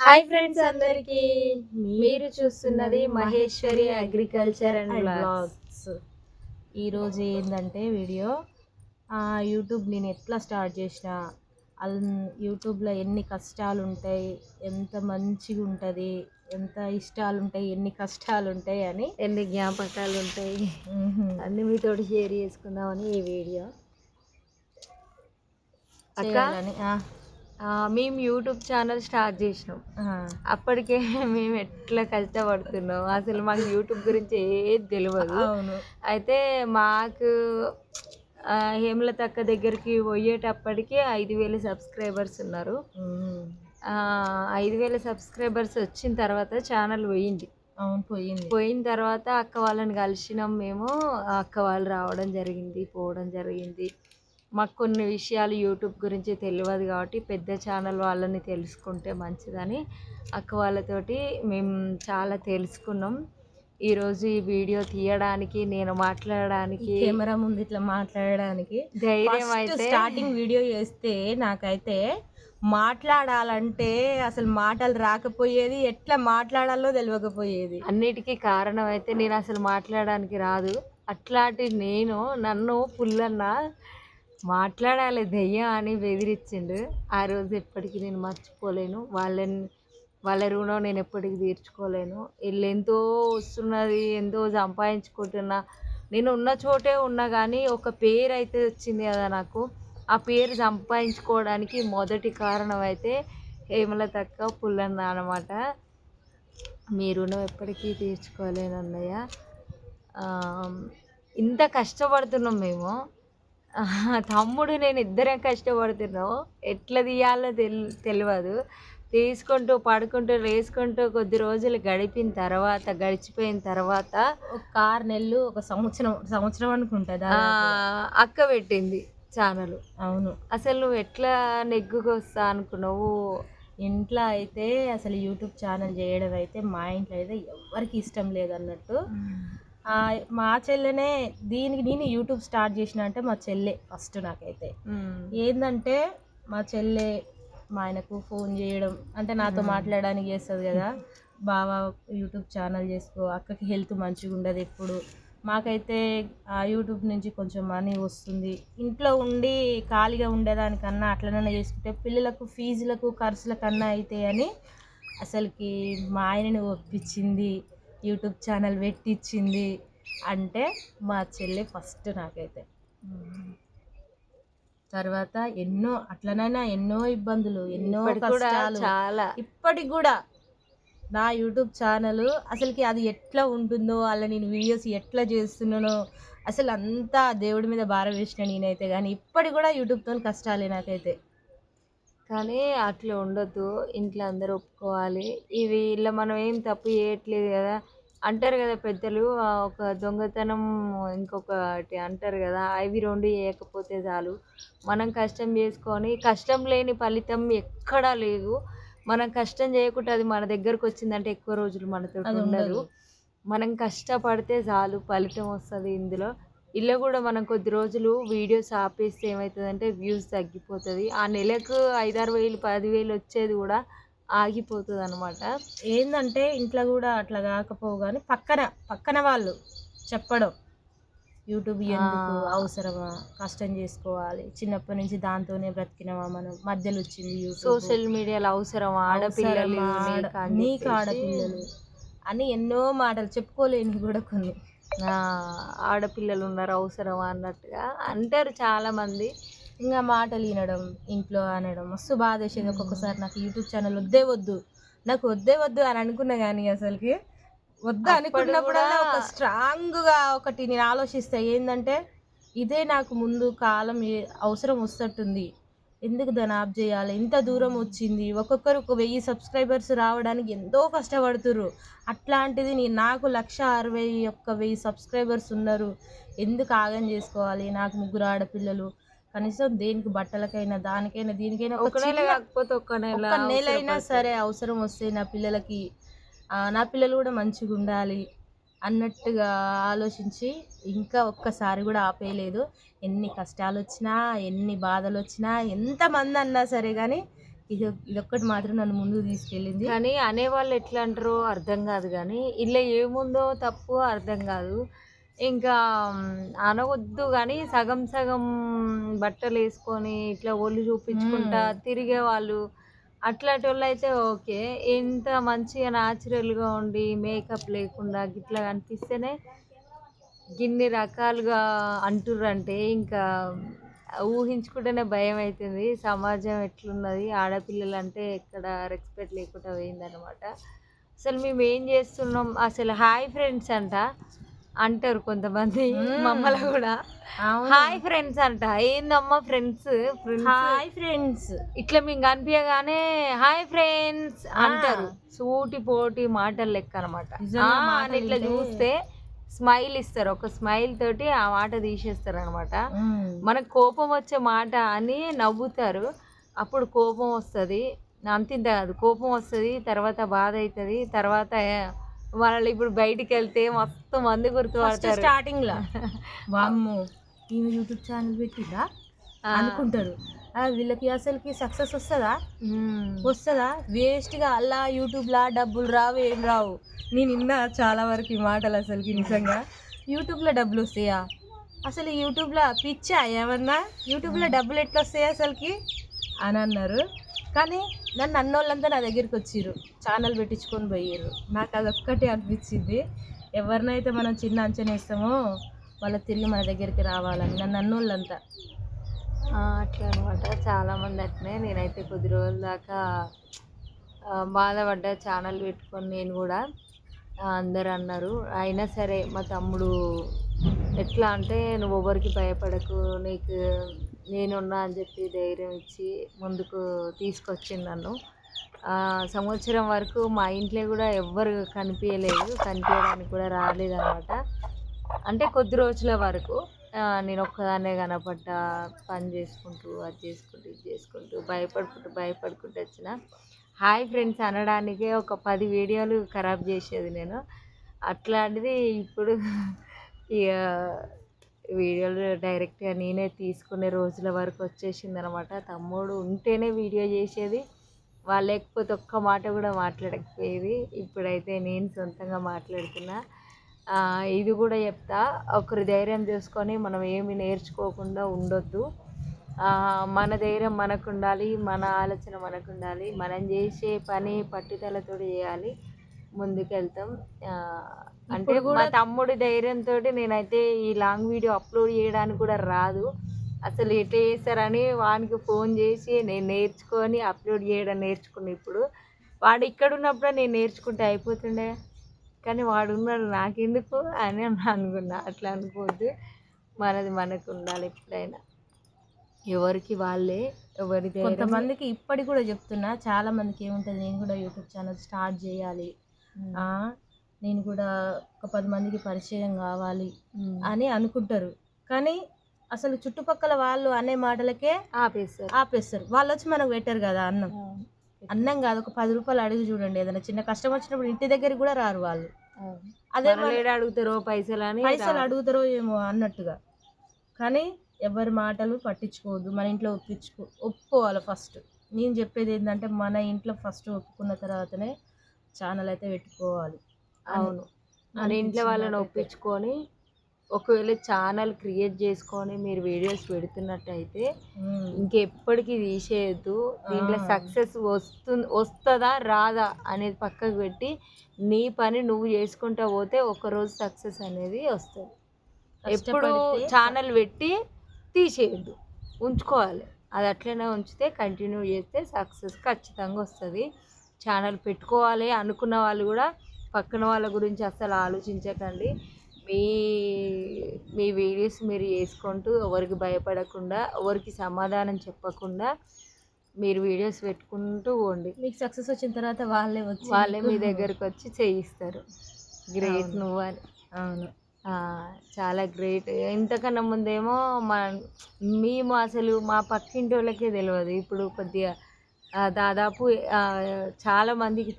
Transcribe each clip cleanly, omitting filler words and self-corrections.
Hi friends అందరికీ, మీరు చూస్తున్నది మహేశ్వరి అగ్రికల్చర్ అండ్ బ్లాగ్స్. ఈరోజు ఏంటంటే వీడియో యూట్యూబ్ నేను ఎట్లా స్టార్ట్ చేసిన, యూట్యూబ్లో ఎన్ని కష్టాలు ఉంటాయి, ఎంత మంచిగా ఉంటుంది, ఎంత ఇష్టాలు ఉంటాయి, ఎన్ని కష్టాలు ఉంటాయి అని, ఎన్ని జ్ఞాపకాలు ఉంటాయి అన్ని మీతోటి షేర్ చేసుకుందామని ఈ వీడియో చేయాలని. మేము యూట్యూబ్ ఛానల్ స్టార్ట్ చేసినాం. అప్పటికే మేము ఎట్లా కష్టపడుతున్నాం, అసలు మాకు యూట్యూబ్ గురించి ఏది తెలియదు. అవును. అయితే మాకు హేమలతక్క దగ్గరికి పోయేటప్పటికి 5,000 సబ్స్క్రైబర్స్ ఉన్నారు. 5,000 సబ్స్క్రైబర్స్ వచ్చిన తర్వాత ఛానల్ పోయింది. పోయిన తర్వాత అక్క వాళ్ళని కలిసినాం మేము. అక్క వాళ్ళు రావడం జరిగింది, పోవడం జరిగింది. మాకు కొన్ని విషయాలు యూట్యూబ్ గురించి తెలియదు కాబట్టి పెద్ద ఛానల్ వాళ్ళని తెలుసుకుంటే మంచిదని అక్క వాళ్ళతోటి మేము చాలా తెలుసుకున్నాం. ఈరోజు ఈ వీడియో తీయడానికి, నేను మాట్లాడడానికి, కెమెరా ముందు ఇట్లా మాట్లాడడానికి ధైర్యం అయితే, స్టార్టింగ్ వీడియో చేస్తే నాకైతే మాట్లాడాలంటే అసలు మాటలు రాకపోయేది, ఎట్లా మాట్లాడాలో తెలియకపోయేది. అన్నిటికీ కారణం అయితే నేను అసలు మాట్లాడడానికి రాదు. అట్లాంటి నన్ను పుల్లన్న మాట్లాడాలి దెయ్యం అని బెదిరించిండు. ఆ రోజు ఎప్పటికీ నేను మర్చిపోలేను. వాళ్ళ రుణం నేను ఎప్పటికీ తీర్చుకోలేను. వీళ్ళు ఎంతో వస్తున్నది, ఎంతో సంపాదించుకుంటున్నా, నేను ఉన్న చోటే ఉన్నా కానీ ఒక పేరు అయితే వచ్చింది కదా నాకు. ఆ పేరు సంపాదించుకోవడానికి మొదటి కారణం అయితే హేమలతక్క, పుల్లన్న అనమాట. మీ రుణం ఎప్పటికీ తీర్చుకోలేను అన్నయ్య. ఇంత కష్టపడుతున్నాం మేము, తమ్ముడు నేను ఇద్దరం కష్టపడుతున్నాం. ఎట్లా తీయాలో తెలియదు. తీసుకుంటూ పడుకుంటూ వేసుకుంటూ కొద్ది రోజులు గడిచిపోయిన తర్వాత ఒక 6 నెలలు, ఒక సంవత్సరం అనుకుంటుంది అక్క పెట్టింది ఛానల్. అవును. అసలు నువ్వు ఎట్లా నెగ్గుకొస్తా అనుకున్నావు? ఇంట్లో అయితే అసలు యూట్యూబ్ ఛానల్ చేయడం అయితే మా ఇంట్లో అయితే ఎవరికి ఇష్టం లేదన్నట్టు. మా చెల్లెనే నేను యూట్యూబ్ స్టార్ట్ చేసిన అంటే మా చెల్లె ఫస్ట్. నాకైతే ఏంటంటే మా చెల్లె మా ఆయనకు ఫోన్ చేయడం, అంటే నాతో మాట్లాడడానికి చేస్తుంది కదా, బావా యూట్యూబ్ ఛానల్ చేసుకో, అక్కకి హెల్త్ మంచిగా ఉండదు ఎప్పుడు. మాకైతే ఆ యూట్యూబ్ నుంచి కొంచెం మనీ వస్తుంది, ఇంట్లో ఉండి ఖాళీగా ఉండేదానికన్నా అట్లనన్నా చేసుకుంటే పిల్లలకు ఫీజులకు ఖర్చులకన్నా అయితే అని అసలుకి మా ఆయనని ఒప్పించింది, యూట్యూబ్ ఛానల్ పెట్టించింది అంటే మా చెల్లె ఫస్ట్ నాకైతే. తర్వాత ఎన్నో ఇబ్బందులు, ఎన్నో కష్టాలు. చాలా ఇప్పటికి కూడా నా యూట్యూబ్ ఛానల్ అసలుకి అది ఎట్లా ఉంటుందో, అలా నేను వీడియోస్ ఎట్లా చేస్తున్నానో అసలు అంతా దేవుడి మీద భారం వేసిన నేనైతే. కానీ ఇప్పటికి కూడా యూట్యూబ్తో కష్టాలే నాకైతే. కానీ అట్లా ఉండొద్దు, ఇంట్లో అందరూ ఒప్పుకోవాలి. ఇలా మనం ఏం తప్పు చేయట్లేదు కదా. అంటారు కదా పెద్దలు, ఒక దొంగతనం ఇంకొకటి అంటారు కదా, అవి 2 చేయకపోతే చాలు. మనం కష్టం చేసుకొని, కష్టం లేని ఫలితం ఎక్కడా లేదు. మనం కష్టం చేయకుండా అది మన దగ్గరకు వచ్చిందంటే ఎక్కువ రోజులు మనతో ఉండదు. మనం కష్టపడితే చాలు, ఫలితం వస్తుంది. ఇలా కూడా మనం కొద్ది రోజులు వీడియోస్ ఆపేస్తే ఏమవుతుందంటే వ్యూస్ తగ్గిపోతుంది. ఆ నెలకు 5-6 వేలు 10,000 వచ్చేది కూడా ఆగిపోతుంది అనమాట. ఏంటంటే ఇంట్లో కూడా అట్లా కాకపోవు కానీ పక్కన వాళ్ళు చెప్పడం, యూట్యూబ్ ఎందుకు అవసరమా, కష్టం చేసుకోవాలి, చిన్నప్పటి నుంచి దాంతోనే బ్రతికినవా మనం, మధ్యలో వచ్చింది సోషల్ మీడియాలో అవసరమా, ఆడపిల్లలు నీకు ఆడపిల్లలు అని ఎన్నో మాటలు చెప్పుకోలేని కూడా కొన్ని. ఆడపిల్లలు ఉన్నారు అవసరమా అన్నట్టుగా అంటారు చాలామంది. ఇంకా మాటలు వినడం, ఇంట్లో అనడం మస్తు బాధ వేసేది ఒక్కొక్కసారి. నాకు యూట్యూబ్ ఛానల్ నాకు వద్దే వద్దు అని అనుకున్నా, కానీ అసలుకి వద్దు అనుకున్నప్పుడు ఒక స్ట్రాంగ్గా ఒకటి నేను ఆలోచిస్తా, ఏంటంటే ఇదే నాకు ముందు కాలం అవసరం వస్తట్టుంది, ఎందుకు దాన్ని ఆఫ్ చేయాలి, ఇంత దూరం వచ్చింది, ఒక్కొక్కరు 1,000 సబ్స్క్రైబర్స్ రావడానికి ఎంతో కష్టపడుతుర్రు. అట్లాంటిది నాకు 1,61,000 సబ్స్క్రైబర్స్ ఉన్నారు, ఎందుకు ఆగం చేసుకోవాలి. నాకు 3 ఆడపిల్లలు, కనీసం దేనికి బట్టలకైనా దానికైనా దీనికైనా ఒక నెలైనా సరే అవసరం వస్తే నా పిల్లలకి, నా పిల్లలు కూడా మంచిగా ఉండాలి అన్నట్టుగా ఆలోచించి ఇంకా ఒక్కసారి కూడా ఆపేయలేదు. ఎన్ని కష్టాలు వచ్చినా, ఎన్ని బాధలు వచ్చినా, ఎంతమంది అన్నా సరే కానీ ఇదొక్కటి మాత్రం నన్ను ముందుకు తీసుకెళ్ళింది. కానీ అనేవాళ్ళు ఎట్లా అంటారో అర్థం కాదు కానీ ఇలా ఏముందో తప్పు అర్థం కాదు. ఇంకా అనవద్దు కానీ సగం సగం బట్టలు వేసుకొని ఇట్లా ఒళ్ళు చూపించుకుంటా తిరిగేవాళ్ళు అట్లాంటి వాళ్ళు అయితే ఓకే. ఎంత మంచిగా న్యాచురల్గా ఉండి మేకప్ లేకుండా గిట్లా కనిపిస్తేనే గిన్ని రకాలుగా అంటుర్రంటే ఇంకా ఊహించుకుంటేనే భయం అవుతుంది. సమాజం ఎట్లున్నది, ఆడపిల్లలంటే ఎక్కడ రెస్పెక్ట్ లేకుండా పోయిందనమాట. అసలు మేము ఏం చేస్తున్నాం అసలు హాయ్ ఫ్రెండ్స్ అంట అంటారు కొంతమంది మమ్మల్ని కూడా. హాయ్ ఫ్రెండ్స్ అంట, ఏందమ్మా ఫ్రెండ్స్ ఫ్రెండ్స్ హాయ్ ఫ్రెండ్స్ ఇట్లా మేము కనిపించగానే హాయ్ ఫ్రెండ్స్ అంటారు. సూటి పోటీ మాటలు లెక్క అనమాట. అని ఇట్లా చూస్తే స్మైల్ ఇస్తారు, ఒక స్మైల్ తోటి ఆ మాట తీసేస్తారు అనమాట. మనకు కోపం వచ్చే మాట అని నవ్వుతారు, అప్పుడు కోపం వస్తుంది. అంతింత కాదు, కోపం వస్తుంది, తర్వాత బాధ అవుతుంది, తర్వాత వాళ్ళు ఇప్పుడు బయటికి వెళ్తే మస్తు మంది గుర్తుపడతారు. స్టార్టింగ్ లో వామ్మో ఈమె యూట్యూబ్ ఛానల్ పెట్టిందా అనుకుంటారు. వీళ్ళకి అసలుకి సక్సెస్ వస్తుందా వేస్ట్గా అలా యూట్యూబ్లా డబ్బులు రావు ఏం రావు. నేను విన్నా చాలా వరకు ఈ మాటలు. అసలుకి నిజంగా యూట్యూబ్లో డబ్బులు వస్తాయా? అసలు యూట్యూబ్లో పిచ్చా ఏమన్నా? యూట్యూబ్లో డబ్బులు ఎట్లా వస్తాయి అసలుకి అని అన్నారు. కానీ నన్ను అన్నోళ్ళంతా నా దగ్గరికి వచ్చిర్రు, ఛానల్ పెట్టించుకొని పోయారు. నాకు అదొక్కటే అనిపించింది, ఎవరినైతే మనం చిన్న అంచనా ఇస్తామో వాళ్ళు తిరిగి మన దగ్గరికి రావాలని. నన్ను అన్నోళ్ళంతా అట్లా అనమాట. చాలామంది అట్నే. నేనైతే కొద్ది రోజుల దాకా బాధపడ్డా ఛానల్ పెట్టుకొని నేను కూడా. అందరు అన్నారు, అయినా సరే మా తమ్ముడు ఎట్లా అంటే నువ్వు ఎవరికి భయపడకు, నీకు నేనున్నా అని చెప్పి ధైర్యం ఇచ్చి ముందుకు తీసుకొచ్చింది నన్ను. సంవత్సరం వరకు మా ఇంట్లో కూడా ఎవ్వరు కనిపించడానికి కూడా రాలేదన్నమాట. అంటే కొద్ది రోజుల వరకు నేను ఒక్కదాన్నే కనపడ్డా, పని చేసుకుంటూ అది చేసుకుంటూ ఇది చేసుకుంటూ భయపడుకుంటూ వచ్చిన. హాయ్ ఫ్రెండ్స్ అనడానికే ఒక 10 వీడియోలు ఖరాబ్ చేసేది నేను. అట్లాంటిది ఇప్పుడు ఇక వీడియోలు డైరెక్ట్గా నేనే తీసుకునే రోజుల వరకు వచ్చేసింది అనమాట. తమ్ముడు ఉంటేనే వీడియో చేసేది, వాళ్ళు లేకపోతే ఒక్క మాట కూడా మాట్లాడకపోయేది. ఇప్పుడైతే నేను సొంతంగా మాట్లాడుతున్నా. ఇది కూడా చెప్తా, ఒకరి ధైర్యం చూసుకొని మనం ఏమి నేర్చుకోకుండా ఉండొద్దు. మన ధైర్యం మనకు ఉండాలి, మన ఆలోచన మనకు ఉండాలి, మనం చేసే పని పట్టుదలతో చేయాలి, ముందుకెళ్తాం. అంటే మా తమ్ముడి ధైర్యంతో నేనైతే ఈ లాంగ్ వీడియో అప్లోడ్ చేయడానికి కూడా రాదు. అసలు ఎట్లా చేస్తారని వానికి ఫోన్ చేసి నేను నేర్చుకొని అప్లోడ్ చేయడం నేర్చుకున్నా. ఇప్పుడు వాడు ఇక్కడ ఉన్నప్పుడే నేను నేర్చుకుంటే అయిపోతుండే, కానీ వాడు ఉన్నాడు నాకెందుకు అని అనుకున్నా. అట్లా అనుకోవద్దు, మనది మనకు ఉండాలి ఎప్పుడైనా. ఎవరికి వాళ్ళే, ఎవరి కొంతమందికి ఇప్పటికి కూడా చెప్తున్నా, చాలా మందికి ఏముంటుంది, నేను కూడా యూట్యూబ్ ఛానల్ స్టార్ట్ చేయాలి, నేను కూడా ఒక 10 మందికి పరిచయం కావాలి అని అనుకుంటారు. కానీ అసలు చుట్టుపక్కల వాళ్ళు అనే మాటలకే ఆపేస్తారు. వాళ్ళు వచ్చి మనకు పెట్టారు కదా అన్నం కాదు, ఒక 10 రూపాయలు అడిగి చూడండి. ఏదైనా చిన్న కష్టం వచ్చినప్పుడు ఇంటి దగ్గరికి కూడా రారు వాళ్ళు. అదే అడుగుతారో పైసలు అడుగుతారో ఏమో అన్నట్టుగా. కానీ ఎవరి మాటలు పట్టించుకోవద్దు, మన ఇంట్లో ఒప్పుకోవాలి ఫస్ట్. నేను చెప్పేది ఏంటంటే మన ఇంట్లో ఫస్ట్ ఒప్పుకున్న తర్వాతనే ఛానల్ అయితే పెట్టుకోవాలి. అవును, మన ఇంట్లో వాళ్ళని ఒప్పించుకొని ఒకవేళ ఛానల్ క్రియేట్ చేసుకొని మీరు వీడియోస్ పెడుతున్నట్టయితే ఇంకెప్పటికీ తీసేయద్దు. దీంట్లో సక్సెస్ వస్తుందా రాదా అనేది పక్కకు పెట్టి నీ పని నువ్వు చేసుకుంటా పోతే ఒకరోజు సక్సెస్ అనేది వస్తుంది. ఎప్పుడు ఛానల్ పెట్టి తీసేయద్దు, ఉంచుకోవాలి. అది అట్లనే ఉంచితే కంటిన్యూ చేస్తే సక్సెస్ ఖచ్చితంగా వస్తుంది. ఛానల్ పెట్టుకోవాలి అనుకున్న వాళ్ళు కూడా పక్కన వాళ్ళ గురించి అస్సలు ఆలోచించకండి. మీ వీడియోస్ మీరు చేసుకుంటూ ఎవరికి భయపడకుండా, ఎవరికి సమాధానం చెప్పకుండా మీరు వీడియోస్ పెట్టుకుంటూ పోండి. మీకు సక్సెస్ వచ్చిన తర్వాత వాళ్ళే మీ దగ్గరకు వచ్చి చేయిస్తారు. గ్రేట్ నువ్వు అని. అవును, చాలా గ్రేట్. ఇంతకన్నా ముందేమో మేము అసలు మా పక్కింటి వాళ్ళకే తెలియదు. ఇప్పుడు కొద్దిగా దాదాపు చాలా మందికి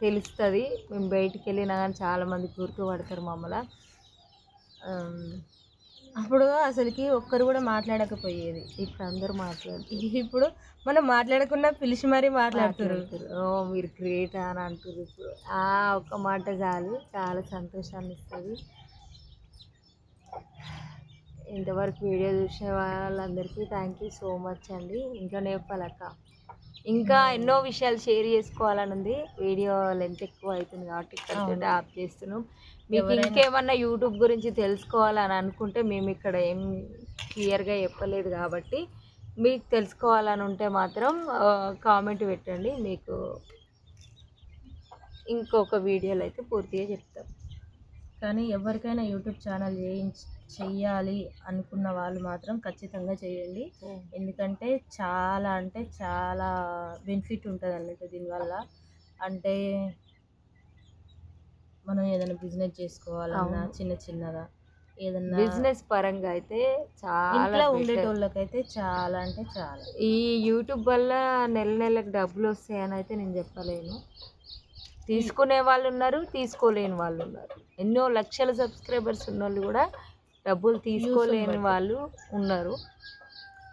తెలుస్తుంది. మేము బయటికి వెళ్ళినా కానీ చాలామంది గుర్తుపడతారు మమ్మల్ని. అప్పుడు అసలుకి ఒక్కరు కూడా మాట్లాడకపోయేది. ఇప్పుడు అందరూ మాట్లాడుతున్నారు. ఇప్పుడు మనం మాట్లాడకుండా పిలిచి మరీ మాట్లాడుతున్నారు. ఓ మీరు గ్రేట్ అని అంటారు ఇప్పుడు. ఒక్క మాట చాలు, చాలా సంతోషాన్ని ఇస్తుంది. ఇంతవరకు వీడియో చూసిన వాళ్ళందరికీ థ్యాంక్ యూ సో మచ్ అండి. ఇంకా చెప్పాలక్క, ఇంకా ఎన్నో విషయాలు షేర్ చేసుకోవాలని ఉంది. వీడియో లెంత్ ఎక్కువ అవుతుంది కాబట్టి ఇక్కడ ఆప్ చేస్తున్నాం. మీకు ఇంకేమన్నా యూట్యూబ్ గురించి తెలుసుకోవాలని అనుకుంటే మేము ఇక్కడ ఏం క్లియర్గా చెప్పలేదు కాబట్టి మీకు తెలుసుకోవాలని ఉంటే మాత్రం కామెంట్ పెట్టండి. మీకు ఇంకొక వీడియోలో అయితే పూర్తిగా చెప్తాం. కానీ ఎవరికైనా యూట్యూబ్ ఛానల్ చెయ్యాలి అనుకున్న వాళ్ళు మాత్రం ఖచ్చితంగా చేయండి. ఎందుకంటే చాలా అంటే చాలా బెనిఫిట్ ఉంటుంది అన్నట్టు దీనివల్ల. అంటే మనం ఏదైనా బిజినెస్ చేసుకోవాలన్నా చిన్న చిన్నగా ఏదన్నా బిజినెస్ పరంగా అయితే చాలా ఇంట్లో ఉండేటోళ్ళకైతే చాలా అంటే చాలా ఈ యూట్యూబ్ వల్ల నెలకు డబ్బులు వస్తాయని అయితే నేను చెప్పలేను. తీసుకునే వాళ్ళు ఉన్నారు, తీసుకోలేని వాళ్ళు ఉన్నారు. ఎన్నో లక్షల సబ్స్క్రైబర్స్ ఉన్న వాళ్ళు కూడా డబ్బులు తీసుకోలేని వాళ్ళు ఉన్నారు.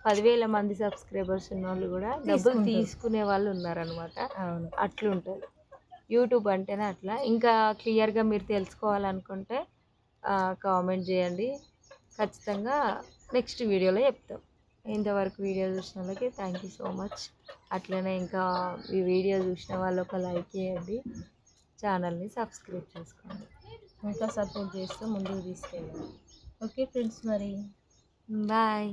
10,000 మంది సబ్స్క్రైబర్స్ ఉన్న వాళ్ళు కూడా డబ్బులు తీసుకునే వాళ్ళు ఉన్నారనమాట. అట్లుంటుంది యూట్యూబ్ అంటేనే అట్లా. ఇంకా క్లియర్గా మీరు తెలుసుకోవాలనుకుంటే కామెంట్ చేయండి, ఖచ్చితంగా నెక్స్ట్ వీడియోలో చెప్తాం. ఇంతవరకు వీడియో చూసిన వాళ్ళకి థ్యాంక్ యూ సో మచ్. అట్లనే ఇంకా ఈ వీడియో చూసిన వాళ్ళు ఒక లైక్ చేయండి, ఛానల్ని సబ్స్క్రైబ్ చేసుకోండి, ఇంకా సపోర్ట్ చేస్తూ ముందుకు తీసుకెళ్ళండి. ఓకే ఫ్రెండ్స్, మరి బాయ్.